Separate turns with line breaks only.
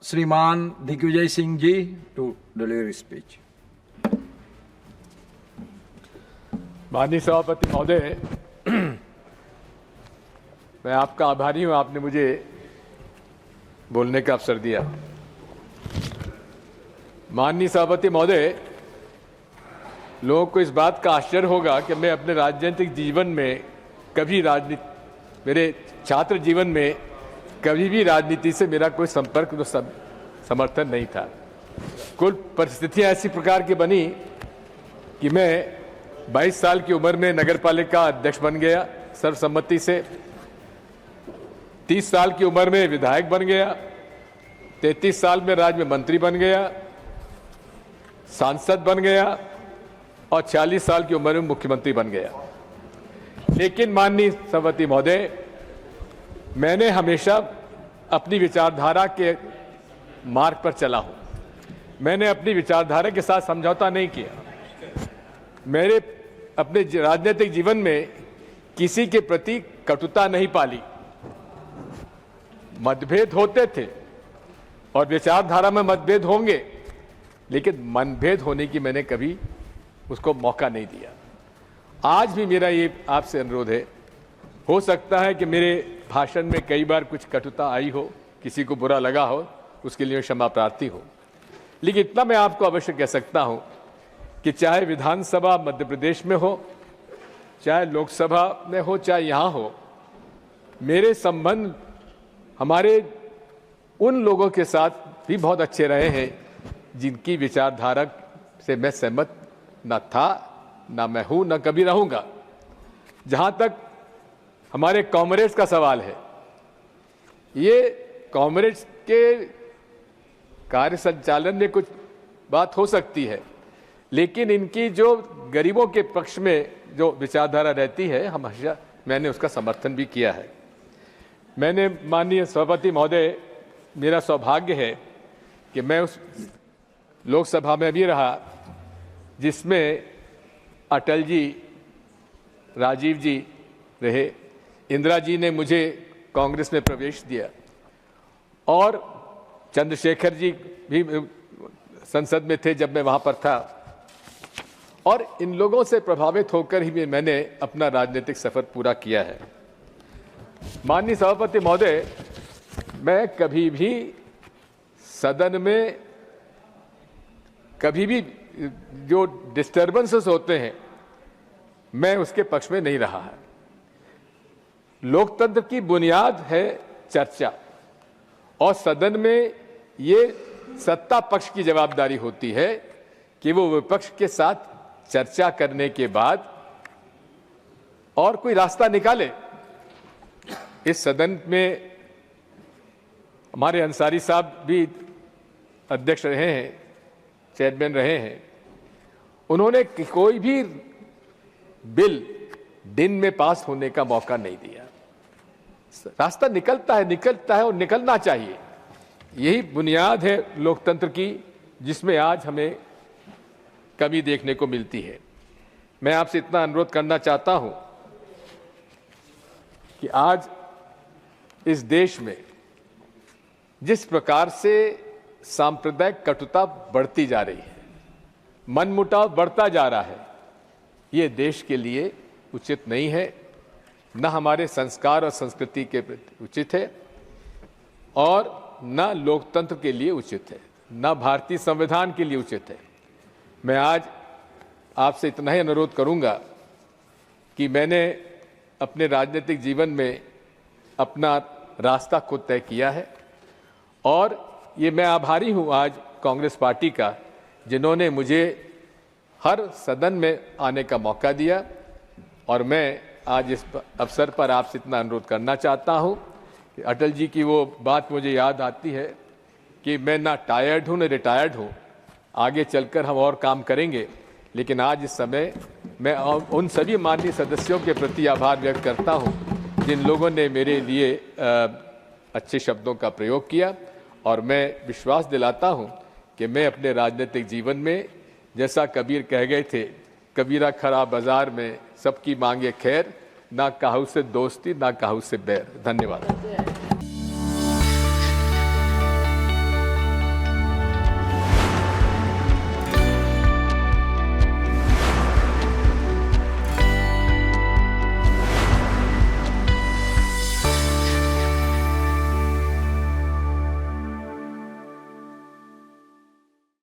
श्रीमान Digvijay Singh ji to deliver speech.
माननीय सभापति महोदय, मैं आपका आभारी हूं, आपने मुझे बोलने का अवसर दिया। माननीय सभापति महोदय, लोगों को इस बात का आश्चर्य होगा कि मैं अपने राजनीतिक जीवन में कभी मेरे छात्र जीवन में कभी भी राजनीति से मेरा कोई संपर्क समर्थन नहीं था। कुल परिस्थितियां ऐसी प्रकार की बनी कि मैं 22 साल की उम्र में नगरपालिका अध्यक्ष बन गया सर्वसम्मति से, 30 साल की उम्र में विधायक बन गया, 33 साल में राज्य में मंत्री बन गया, सांसद बन गया और 40 साल की उम्र में मुख्यमंत्री बन गया। लेकिन माननीय सभापति महोदय, मैंने हमेशा अपनी विचारधारा के मार्ग पर चला हूं। मैंने अपनी विचारधारा के साथ समझौता नहीं किया। मेरे अपने राजनीतिक जीवन में किसी के प्रति कटुता नहीं पाली। मतभेद होते थे और विचारधारा में मतभेद होंगे, लेकिन मनभेद होने की मैंने कभी उसको मौका नहीं दिया। आज भी मेरा ये आपसे अनुरोध है, हो सकता है कि मेरे भाषण में कई बार कुछ कटुता आई हो, किसी को बुरा लगा हो, उसके लिए क्षमा प्रार्थी हो, लेकिन इतना मैं आपको अवश्य कह सकता हूं कि चाहे विधानसभा मध्य प्रदेश में हो, चाहे लोकसभा में हो, चाहे यहां हो, मेरे संबंध हमारे उन लोगों के साथ भी बहुत अच्छे रहे हैं जिनकी विचारधारा से मैं सहमत न था, न मैं हूं, न कभी रहूंगा। जहां तक हमारे कॉमरेड्स का सवाल है, ये कॉमरेड्स के कार्य संचालन में कुछ बात हो सकती है, लेकिन इनकी जो गरीबों के पक्ष में जो विचारधारा रहती है, हमेशा मैंने उसका समर्थन भी किया है। मैंने माननीय सभापति महोदय, मेरा सौभाग्य है कि मैं उस लोकसभा में भी रहा जिसमें अटल जी, राजीव जी रहे, इंदिरा जी ने मुझे कांग्रेस में प्रवेश दिया और चंद्रशेखर जी भी संसद में थे जब मैं वहां पर था, और इन लोगों से प्रभावित होकर ही मैंने अपना राजनीतिक सफर पूरा किया है। माननीय सभापति महोदय, मैं कभी भी सदन में कभी भी जो डिस्टर्बेंसेस होते हैं, मैं उसके पक्ष में नहीं रहा है। लोकतंत्र की बुनियाद है चर्चा, और सदन में ये सत्ता पक्ष की जवाबदारी होती है कि वो विपक्ष के साथ चर्चा करने के बाद और कोई रास्ता निकाले। इस सदन में हमारे अंसारी साहब भी अध्यक्ष रहे हैं, चेयरमैन रहे हैं। उन्होंने कोई भी बिल दिन में पास होने का मौका नहीं दिया। रास्ता निकलता है और निकलना चाहिए। यही बुनियाद है लोकतंत्र की, जिसमें आज हमें कमी देखने को मिलती है। मैं आपसे इतना अनुरोध करना चाहता हूं कि आज इस देश में जिस प्रकार से सांप्रदायिक कटुता बढ़ती जा रही है, मनमुटाव बढ़ता जा रहा है, ये देश के लिए उचित नहीं है, न हमारे संस्कार और संस्कृति के प्रति उचित है और न लोकतंत्र के लिए उचित है, न भारतीय संविधान के लिए उचित है। मैं आज आपसे इतना ही अनुरोध करूंगा कि मैंने अपने राजनीतिक जीवन में अपना रास्ता खुद तय किया है, और ये मैं आभारी हूं आज कांग्रेस पार्टी का, जिन्होंने मुझे हर सदन में आने का मौका दिया। और मैं आज इस अवसर पर आपसे इतना अनुरोध करना चाहता हूं कि अटल जी की वो बात मुझे याद आती है कि मैं ना टायर्ड हूं, ना रिटायर्ड हूं, आगे चलकर हम और काम करेंगे, लेकिन आज इस समय मैं उन सभी माननीय सदस्यों के प्रति आभार व्यक्त करता हूं जिन लोगों ने मेरे लिए अच्छे शब्दों का प्रयोग किया। और मैं विश्वास दिलाता हूं कि मैं अपने राजनीतिक जीवन में, जैसा कबीर कह गए थे, कबीरा खरा बाजार में सबकी मांगे खैर, ना काहू से दोस्ती ना काहू से बैर। धन्यवाद।